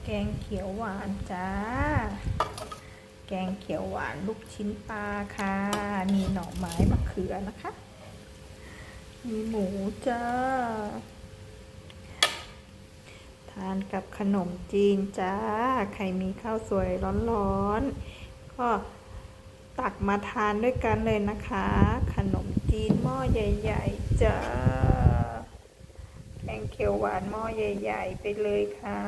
แกงเขียวหวานจ้าแกงเขียวหวานลูกชิ้นปลาค่ะมีหน่อไม้มะเขือนะคะมีหมูจ้าทานกับขนมจีนจ้าใครมีข้าวสวยร้อนๆก็ตักมาทานด้วยกันเลยนะคะขนมจีนหม้อใหญ่ๆจ้าแกงเขียวหวานหม้อใหญ่ๆไปเลยค่ะ